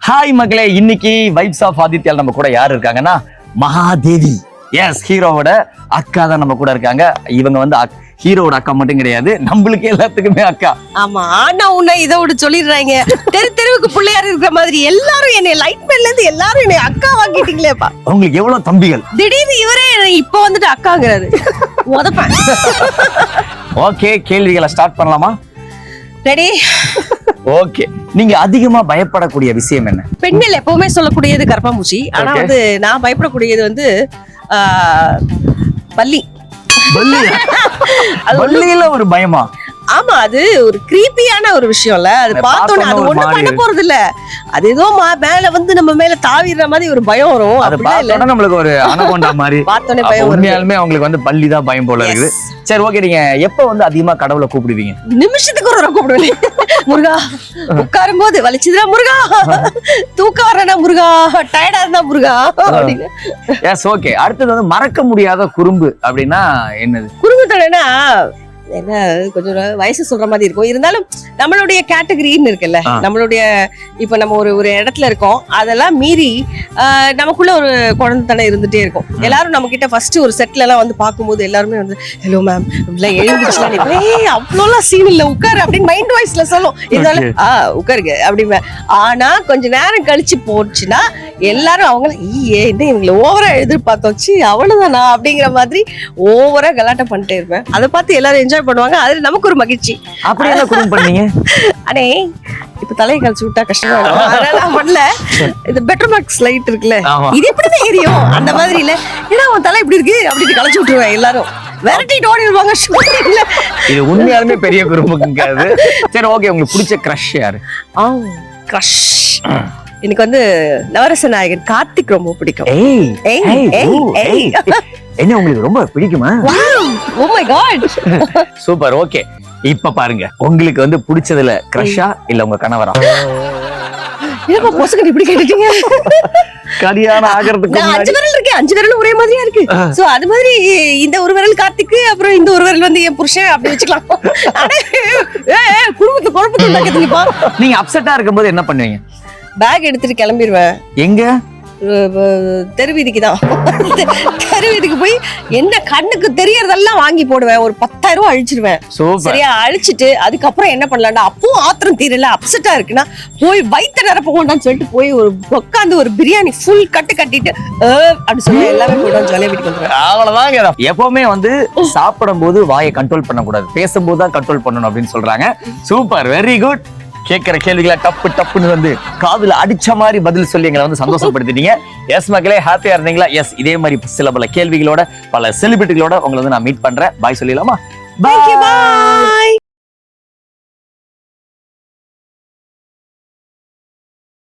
Hi மக்களே, இன்னைக்கு vibes of ஆதித்யால நம்ம கூட யார் இருக்காங்கன்னா மகாதேவி. எஸ், ஹீரோவோட அக்கா தான் நம்ம கூட இருக்காங்க. இவங்க வந்து ஹீரோவோட அக்கா மட்டும் கிடையாது, நம்மளுக்கு எல்லாத்துக்குமே அக்கா. ஆமா, ஆனா உன்னை இதோட சொல்லிடுறாங்க. தெருவுக்கு பிள்ளையார் இருக்கிற மாதிரி எல்லாரும் என்னை லைட் மேன்ல இருந்து எல்லாரும் என்னை அக்கா வாங்கிட்டீங்களேப்பா. உங்களுக்கு எவ்வளவு தம்பிகள்? திடீர்னு இவரே இப்ப வந்துட்டு அக்காங்கிறாரு. உதப்பேன். ஓகே, கேள்விகளை ஸ்டார்ட் பண்ணலாமா? ரெடி? ஓகே, நீங்க அதிகமா பயப்படக்கூடிய விஷயம் என்ன? பெண்கள் எப்பவுமே சொல்லக்கூடியது கர்ப்பம்பூச்சி. ஆனா வந்து நான் பயப்படக்கூடியது வந்து பல்லி. பல்லியில ஒரு பயமா? ஆமா, அது ஒரு கிரீப்பியான ஒரு விஷயம்ல. அது பார்த்தோன்னே அது ஒண்ணும் பண்ண போறது இல்ல. அது ஏதோ மேல வந்து நம்ம மேல தாவிடுற மாதிரி ஒரு பயம் வரும். அது பார்த்தோன்னே நம்மளுக்கு ஒரு அனகோண்டா மாதிரி பார்த்தோன்னே பயம் வரும். உண்மையாலுமே அவங்களுக்கு வந்து பல்லி தான் பயம் போல இருக்குது. சரி, ஓகே, நீங்க எப்ப வந்து அதிகமா கடவுளை கூப்பிடுவீங்க? நிமிஷத்துக்கு ஒரு கூப்பிடுவேன். முருகா, உட்காரும் போது வலிச்சுதுடா முருகா, தூக்கம் வரனா முருகா, டயர்டா இருந்தா முருகா அப்படின்னு. Yes, okay. அடுத்தது வந்து மறக்க முடியாத குறும்பு அப்படின்னா என்னது? குறும்பு தடனா என்ன, கொஞ்சம் வயசு சொல்ற மாதிரி இருக்கும். இருந்தாலும் நம்மளுடைய கேட்டகரின்னு இருக்குல்ல, நம்மளுடைய இப்ப நம்ம ஒரு இடத்துல இருக்கோம், அதெல்லாம் மீறி நமக்குள்ள ஒரு குழந்தைத்தனம் இருந்துட்டே இருக்கும். எல்லாரும் நம்ம கிட்ட ஃபர்ஸ்ட் ஒரு செட்ல எல்லாம் வந்து பார்க்கும்போது எல்லாருமே வந்து ஹலோ மேம் இப்படிலாம் எழுந்துச்சுலாம், அவ்வளோலாம் சீன் இல்ல, உட்காரு அப்படின்னு மைண்ட் வாய்ஸ்ல சொல்லும். இருந்தாலும் உட்காருங்க அப்படிமே. ஆனா கொஞ்ச நேரம் கழிச்சு போச்சுன்னா எல்லாரும் அவங்க என்ன இவங்களை ஓவரா எதிர்பார்த்தோச்சு அவ்வளவுதானா அப்படிங்கிற மாதிரி ஓவரா கலாட்டம் பண்ணிட்டே இருப்பேன். அதை பார்த்து எல்லாரும் என்ஜாய் பண்ணுவாங்க. அது நமக்கு ஒரு மகிழ்ச்சி. அப்படி என்ன குறும்பு பண்ணீங்க? அடே, இப்ப தலையை கழிச்சு விட்டா கஷ்டமா இருக்கும், அதனால நான் பண்ணல. இந்த பெட்டர் மார்க்ஸ் லைட் இருக்குல்ல, இது எப்படிதான் எரியும் அந்த மாதிரி இல்ல, ஏன்னா உன் தலை இப்படி இருக்கு அப்படின்னு கழிச்சு விட்டுருவேன். எல்லாரும் வெரைட்டிட்டு ஓடிடுவாங்க. இது உண்மையாலுமே பெரிய குறும்புங்காது. சரி, ஓகே, உங்களுக்கு பிடிச்ச கிரஷ் யாரு? கிரஷ் எனக்கு வந்து நவரச நாயகன் கார்த்திக் ரொம்ப பிடிக்கும். என்ன உங்களுக்கு ரொம்ப பிடிக்குமா? Oh my god, super. Okay, இப்ப பாருங்க, உங்களுக்கு வந்து பிடிச்சதுல கிரஷா இல்ல உங்க கணவரா? ஏப்பா பொசுக்கு இப்படி கேட்டுட்டீங்க? கல்யாணம் ஆகிறதுக்கு 5 விரல் இருக்கு, 5 விரலும் ஒரே மாதிரியா இருக்கு. சோ அது மாதிரி இந்த ஒரு விரல் கார்த்திக், அப்புறம் இந்த ஒரு விரல் வந்து என் புருஷன் அப்படி வச்சுக்கலாம். குடும்பத்தை குழப்பத்தை உண்டாக்குறீங்கப்பா. நீங்க அப்செட்டா இருக்கும்போது என்ன பண்ணுவீங்க? பேக் எடுத்துட்டு கிளம்பிடுவேன். எங்க? தெருவீதிக்கு தான். தெருவீதிக்கு போய் என்ன கண்ணுக்கு தெரியறதெல்லாம் வாங்கி போடுவேன். ஒரு 10,000 ரூபாய் அழிச்சிருவேன். சரியா, அழிச்சிட்டு அதுக்கப்புறம் என்ன பண்ணலாம்டா, அப்பவும் ஆத்திரம் தீரல, அப்செட்டா இருக்குன்னா போய் வயிற்று நிரப்ப வேண்டாம்னு சொல்லிட்டு போய் ஒரு உட்காந்து ஒரு பிரியாணி ஃபுல் கட்டிட்டு அப்படி சொல்லி எல்லாமே போய்டும், ஜாலியா வீட்டுக்கு வந்துருவேன். அவ்வளவுதாங்க. எப்பவுமே வந்து சாப்பிடும் போது வாயை கண்ட்ரோல் பண்ணக்கூடாது, பேசும்போது தான் கண்ட்ரோல் பண்ணணும் அப்படின்னு சொல்றாங்க. Super, very good. கேட்கிற கேள்விகளை டப்புன்னு வந்து காதுல அடிச்ச மாதிரி பதில் சொல்லி எங்களை வந்து சந்தோஷப்படுத்திட்டீங்க. எஸ் மக்களே, ஹாப்பியா இருந்தீங்களா? எஸ், இதே மாதிரி சில பல கேள்விகளோட பல செலிபிரிட்டிகளோட உங்களை வந்து நான் மீட் பண்றேன். பாய் சொல்லிடலாமா? பாய்.